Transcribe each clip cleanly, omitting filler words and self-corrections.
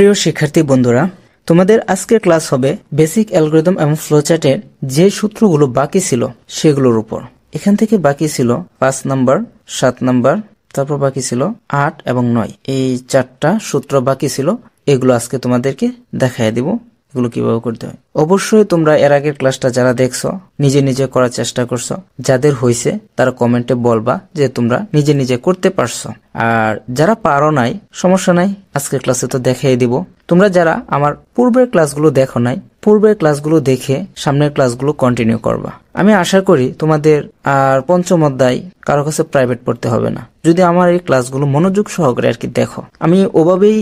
প্রিয় শিক্ষার্থী বন্ধুরা, তোমাদের আজকের ক্লাস হবে বেসিক অ্যালগরিদম এবং ফ্লোচার্টের যে সূত্রগুলো বাকি ছিল সেগুলোর উপর। এখান থেকে বাকি ছিল 5 নাম্বার, 7 নাম্বার, তারপর বাকি ছিল 8 এবং 9। এই 4টা সূত্র বাকি ছিল। এগুলো আজকে তোমাদেরকে দেখায় দিব এগুলো কিভাবে করতে হয়। অবশ্যই তোমরা এর আগের ক্লাসটা যারা দেখছো নিজে নিজে করার চেষ্টা করছো, যাদের হয়েছে তারা কমেন্টে বলবা যে তোমরা নিজে নিজে করতে পারছো। আর যারা পারো নাই, সমস্যা নাই, আজকের ক্লাসে তো দেখাই দিব। তোমরা যারা আমার পূর্বের ক্লাসগুলো দেখো নাই, পূর্বের ক্লাসগুলো দেখে সামনের ক্লাসগুলো কন্টিনিউ করবা। আমি আশা করি তোমাদের আর পঞ্চম অধ্যায় কারো কাছে প্রাইভেট পড়তে হবে না, যদি আমার এই ক্লাসগুলো মনোযোগ সহকারে আর কি দেখো। আমি ওভাবেই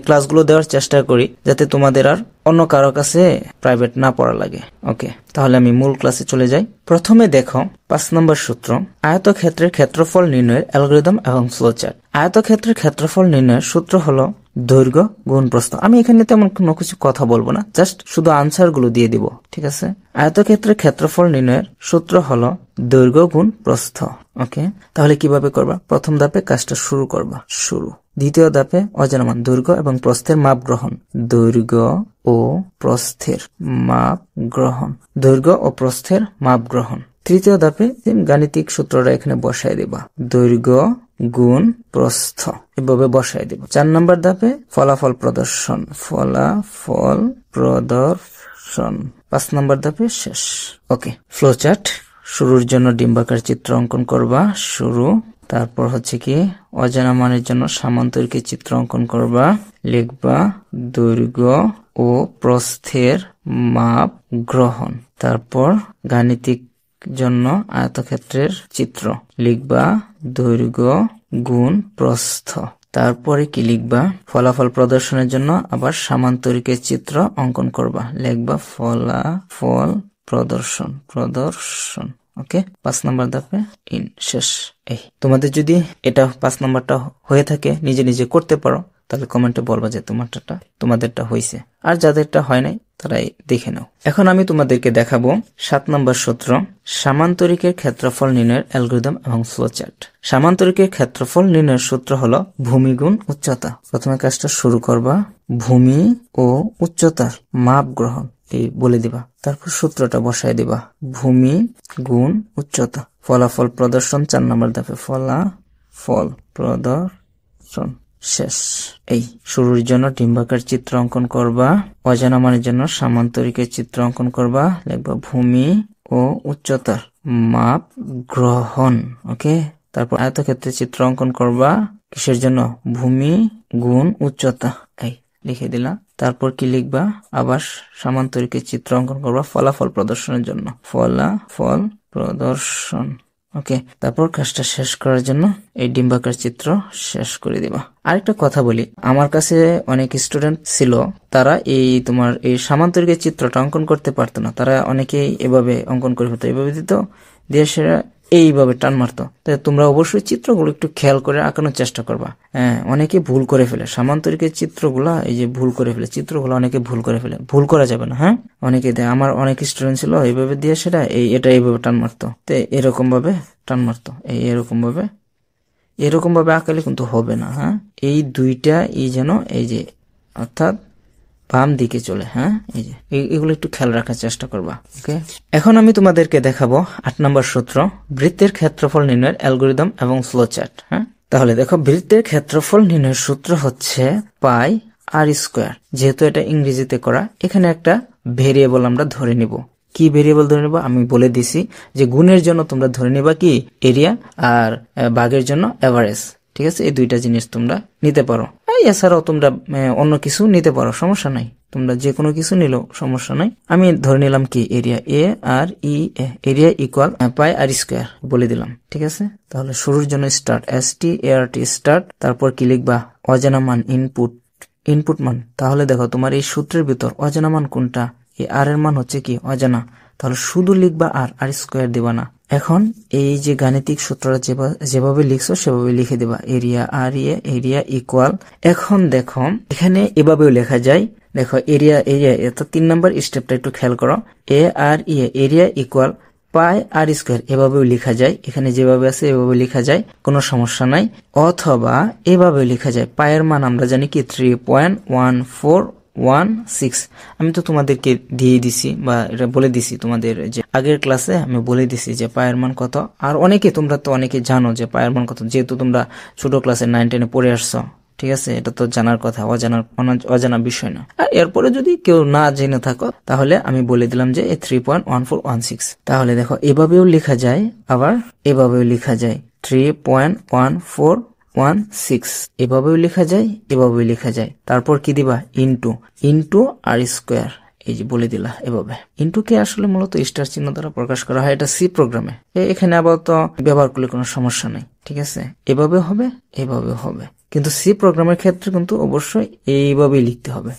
ক্লাসগুলো দেওয়ার চেষ্টা করি যাতে তোমাদের আর অন্য কারো কাছে প্রাইভেট না পড়া লাগে। ওকে, তাহলে আমি মূল ক্লাসে চলে যাই। প্রথমে দেখো 5 নম্বর সূত্র, আয়তক্ষেত্রের ক্ষেত্রফল নির্ণয়ের অ্যালগরিদম এবং ফ্লোচার্ট। আয়তক্ষেত্রের ক্ষেত্রফল নির্ণয়ের সূত্র হলো দৈর্ঘ্য গুণ প্রস্থ। আমি এখানে তেমন কোনো কিছু কথা বলবো না, জাস্ট শুধু আনসার গুলো দিয়ে দিব, ঠিক আছে। আয়তক্ষেত্রের ক্ষেত্রফল নির্ণয়ের সূত্র হলো দৈর্ঘ্য গুণ প্রস্থ। ওকে, তাহলে কিভাবে করবা? প্রথম ধাপে কাজটা শুরু করবা, শুরু। দ্বিতীয় ধাপে অজানা মান দৈর্ঘ্য এবং প্রস্থের মাপ গ্রহণ, দৈর্ঘ্য ও প্রস্থের মাপ গ্রহণ, দৈর্ঘ্য ও প্রস্থের মাপ গ্রহণ। তৃতীয় ধাপে গাণিতিক সূত্রটা এখানে বসায় দিবা, দৈর্ঘ্য গুণ প্রস্থ, এভাবে বসায় দিব। 4 নম্বর ধাপে ফলাফল প্রদর্শন, ফলাফল প্রদর্শন। 5 নম্বর ধাপে শেষ। ওকে, ফ্লোচার্ট। শুরুর জন্য ডিম্বাকার চিত্র অঙ্কন করবা, শুরু। তারপর হচ্ছে কি অজানা মানের জন্য সামান্তরিকের চিত্র অঙ্কন করবা, লিখবা দৈর্ঘ্য ও প্রস্থের মাপ গ্রহণ। তারপর গাণিতিক জন্য আয়তক্ষেত্রের চিত্র, লিখবা দৈর্ঘ্য গুণ প্রস্থ। তারপরে কি লিখবা? ফলাফল প্রদর্শনের জন্য আবার সামান্তরিকের চিত্র অঙ্কন করবা, লিখবা ফলাফল প্রদর্শন। ওকে, 5 নম্বর ধাপে ইন, শেষ। এই তোমাদের যদি এটা 5 নম্বরটা হয়ে থাকে, নিজে নিজে করতে পারো, তাহলে কমেন্টে বলবা যে তোমাদেরটা হয়েছে। আর যাদেরটা হয় নাই তারাই দেখে নাও। এখন আমি তোমাদেরকে দেখাবো 7 নম্বর সূত্র, সামান্তরিকের ক্ষেত্রফল নির্ণয়ের অ্যালগরিদম এবং ফ্লোচার্ট। সামান্তরিকের ক্ষেত্রফল নির্ণয়ের সূত্র হলো ভূমি গুণ উচ্চতা। প্রথমে কাজটা শুরু করবা, ভূমি ও উচ্চতার মাপ গ্রহণ এই বলে দিবা, তারপর সূত্রটা বসায় দিবা, ভূমি গুণ উচ্চতা। ফলাফল প্রদর্শন 4 নম্বর ধাপে, ফলাফল প্রদর্শন, শেষ। এই শুরুর জন্য ডিম্বাকার চিত্র অঙ্কন করবা, অজানা মানের জন্য সামান্তরিকের চিত্র অঙ্কন করবা, লিখবা ভূমি ও উচ্চতার মাপ গ্রহণ। ওকে, তারপর আয়তক্ষেত্রের চিত্র অঙ্কন করবা, কিসের জন্য? ভূমি গুণ উচ্চতা, এই লিখে দিলা। তারপর কি লিখবা? আবার সামান্তরিকের চিত্র অঙ্কন করবা ফলাফল প্রদর্শনের জন্য, ফলাফল প্রদর্শন। ওকে, তারপর কাজটা শেষ করার জন্য এই ডিম্বাকার চিত্র শেষ করে দিবা। আরেকটা কথা বলি, আমার কাছে অনেক স্টুডেন্ট ছিল, তারা এই সামান্তরিকের চিত্রটা অঙ্কন করতে পারতো না। তারা অনেকেই এভাবে অঙ্কন করে ফেলতো, এভাবে দিত, দিয়ে সেটা এইভাবে টান মারতো। তাই তোমরা অবশ্যই চিত্রগুলো একটু খেয়াল করে আঁকানোর চেষ্টা করবা। হ্যাঁ, অনেকে ভুল করে ফেলে সামান্তরিকের চিত্রগুলা, এই যে ভুল করে ফেলে চিত্রগুলো, অনেকে ভুল করে ফেলে, ভুল করা যাবে না। হ্যাঁ, অনেকে দেয়, আমার অনেক স্টুডেন্ট ছিল এইভাবে দিয়ে সেটা এটা এইভাবে টান মারতো, তো এরকম ভাবে টান মারতো, এরকম ভাবে আঁকালে কিন্তু হবে না। হ্যাঁ, এই দুইটা যেন এই যে অর্থাৎ বাম দিকে চলে। হ্যাঁ, এই যে এগুলো একটু খেয়াল রাখার চেষ্টা করবা। ওকে, এখন আমি তোমাদেরকে দেখাবো 8 নম্বর সূত্র, বৃত্তের ক্ষেত্রফল নির্ণয়ের অ্যালগরিদম এবং ফ্লোচার্ট। হ্যাঁ, তাহলে দেখো, বৃত্তের ক্ষেত্রফল নির্ণয়ের সূত্র হচ্ছে পাই আর স্কোয়ার। যেহেতু এটা ইংরেজিতে করা, এখানে একটা ভেরিয়েবল আমরা ধরে নিব। কি ভেরিয়েবল ধরে নিব আমি বলে দিছি, যে গুণের জন্য তোমরা ধরে নিবা কি এরিয়া, আর ভাগের জন্য এভারেজ। ঠিক আছে, এই দুইটা জিনিস তোমরা নিতে পারো। এছাড়াও তোমরা অন্য কিছু নিতে পারো, সমস্যা নাই, তোমরা যে কোনো কিছু নিলেও সমস্যা নাই। আমি ধরে নিলাম কি এরিয়া, এরিয়া ইকুয়াল পাই আর স্কোয়ার বলে দিলাম। ঠিক আছে, তাহলে শুরুর জন্য স্টার্ট, START স্টার্ট। তারপর কি লিখবা? অজানা মান ইনপুট মান। তাহলে দেখো, তোমার এই সূত্রের ভিতর অজানা মান কোনটা? এই আর এর মান হচ্ছে কি অজানা, তাহলে শুধু লিখবা আর স্কোয়ার দিবা না। এখন এই যে গাণিতিক সূত্রটা যেভাবে লিখছো সেভাবে লিখে দিবা, এরিয়া ইকুয়াল। এখন দেখো, এখানে এভাবেও লেখা যায়। দেখো, এরিয়া অর্থাৎ 3 নম্বর স্টেপটা একটু খেয়াল করো, এরিয়া ইকুয়াল পাই আর স্কোয়ার এভাবেও লেখা যায়, এখানে যেভাবে আছে এভাবে লেখা যায়, কোনো সমস্যা নাই। অথবা এভাবে লেখা যায়, পায়ের মান আমরা জানি কি 3.1416। আমি তো তোমাদেরকে দিয়ে দিছি বা এটা বলে দিছি তোমাদের যে আগের ক্লাসে আমি বলে দিছি যে পায়ের মান কত। আর তোমরা তো অনেকে জানো যে পায়ের মান কত, যেহেতু তোমরা ছোট ক্লাসে 9-10 পড়ে আসছো, ঠিক আছে, এটা তো জানার কথা, অজানা বিষয় না। আর এরপরে যদি কেউ না জেনে থাকো তাহলে আমি বলে দিলাম যে 3.1416। তাহলে দেখো এভাবেও লেখা যায়, আবার এভাবেও লেখা যায় 3.1416, এভাবেও লেখা যায়, এভাবেও লেখা যায়। তারপর কি দিবা, ইন্টু আর স্কোয়ার, এই যে বলে দিলা এভাবে। ইন্টুকে আসলে মূলত স্টার চিহ্ন দ্বারা প্রকাশ করা হয়, এটা সি প্রোগ্রামে। এখানে আবার তো ব্যবহার করলে কোনো সমস্যা নাই, ঠিক আছে, এভাবে হবে, এভাবে হবে। কিন্তু সি প্রোগ্রামের ক্ষেত্রে কিন্তু অবশ্যই এইভাবেই লিখতে হবে।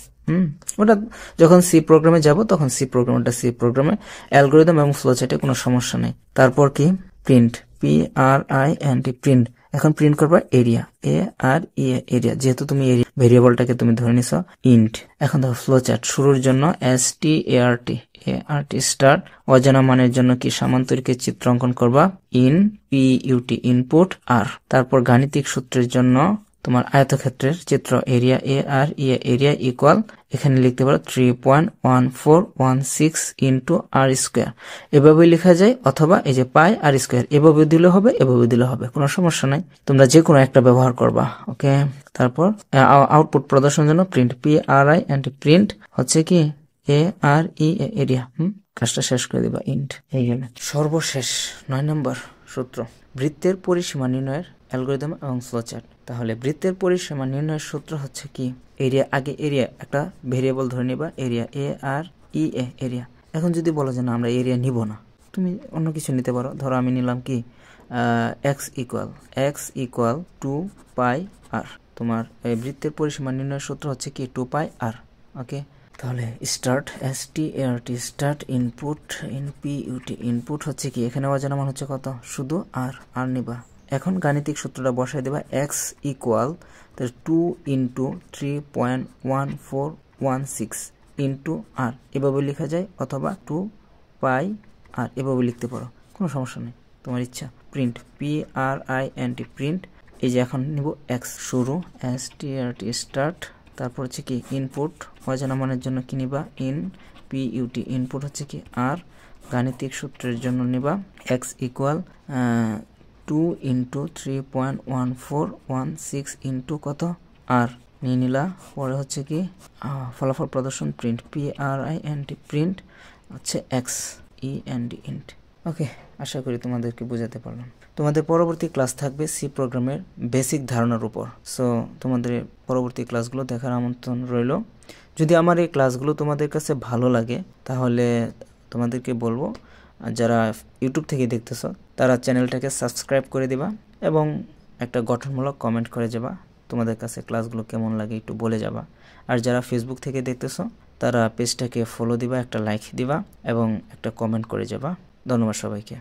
ওটা যখন সি প্রোগ্রামে যাব তখন সি প্রোগ্রামে অ্যালগরিদম এবং ফ্লোচার্টে কোনো সমস্যা নেই। তারপর কি, প্রিন্ট, PRINT, প্রিন্ট। এখন প্রিন্ট করবা এরিয়া, এরিয়া, যেহেতু তুমি ভেরিয়েবলটাকে তুমি ধরে নিছো ইন্ট। এখন দেখো ফ্লোচার্ট, শুরুর জন্য START স্টার্ট, অজানা মানের জন্য কি সামান্তরিকের চিত্র অঙ্কন করবা PUT ইনপুট আর। তারপর গাণিতিক সূত্রের জন্য তোমার আয়তক্ষেত্রের চিত্র এরিয়া এরিয়া ইকুয়াল, এখানে লিখতে পারো 3.1416 ইন্টু আর স্কোয়ার, এভাবে লেখা যায়। অথবা এই যে পাই আর স্কোয়ার, এভাবে দিলে হবে, এভাবে দিলে হবে, কোনো সমস্যা নাই, তোমরা যে কোনো একটা ব্যবহার করবা। ওকে, তারপর আউটপুট প্রদর্শনের জন্য প্রিন্ট, PRINT, প্রিন্ট হচ্ছে কি এরিয়া। কাজটা শেষ করে দিবা ইন্ট, এই গেলে। সর্বশেষ 9 নম্বর সূত্র, বৃত্তের পরিসীমা নির্ণয়ের অ্যালগরিদম এবং ফ্লোচার্ট। তাহলে বৃত্তের পরিসীমা নির্ণয়ের সূত্র হচ্ছে কি, এরিয়া একটা ভেরিয়েবল ধরে নিবা, এরিয়া এরিয়া। এখন যদি বলো যে না আমরা এরিয়া নিব না, তুমি অন্য কিছু নিতে পারো। ধরো আমি নিলাম কি x ইকুয়াল 2πr। তোমার এই বৃত্তের পরিসীমা নির্ণয়ের সূত্র হচ্ছে কি 2πr। ওকে, তাহলে স্টার্ট ইনপুট ইনপুট হচ্ছে কি, এখানে অজানা মান হচ্ছে কত, শুধু আর নিবা। এখন গাণিতিক সূত্রটা বসাই দেবা, x ইকুয়াল 2 ইন্টু 3.1416 ইন্টু আর, এভাবে লেখা যায়, অথবা 2πr এভাবে লিখতে পারো, কোনো সমস্যা নেই, তোমার ইচ্ছা। প্রিন্ট, PRINT, প্রিন্ট, এই যে এখন নিব x, শুরু স্টার্ট, তারপর হচ্ছে কি ইনপুট, অজানা মানের জন্য কি নিবা PUT ইনপুট হচ্ছে কি আর, গাণিতিক সূত্রের জন্য নিবা x ইকুয়াল 2 ইন্টু 3.1416 ইন্টু কত আর নিয়ে নিলা। পরে হচ্ছে কি ফলাফল প্রদর্শন, প্রিন্ট, PRINT, প্রিন্ট হচ্ছে x ইন্ট। ওকে, আশা করি তোমাদেরকে বোঝাতে পারলাম। তোমাদের পরবর্তী ক্লাস থাকবে সি প্রোগ্রামের বেসিক ধারণার উপর। সো তোমাদের পরবর্তী ক্লাসগুলো দেখার আমন্ত্রণ রইল। যদি আমার এই ক্লাসগুলো তোমাদের কাছে ভালো লাগে তাহলে তোমাদেরকে বলবো, যারা ইউটিউব থেকে দেখতেছ তারা চ্যানেলটাকে সাবস্ক্রাইব করে দিবা এবং একটা গঠনমূলক কমেন্ট করে যাবা, তোমাদের কাছে ক্লাসগুলো কেমন লাগে একটু বলে যাবা। আর যারা ফেসবুক থেকে দেখতেছ তারা পেজটাকে ফলো দিবা, একটা লাইক দিবা এবং একটা কমেন্ট করে যাবা। ধন্যবাদ সবাইকে।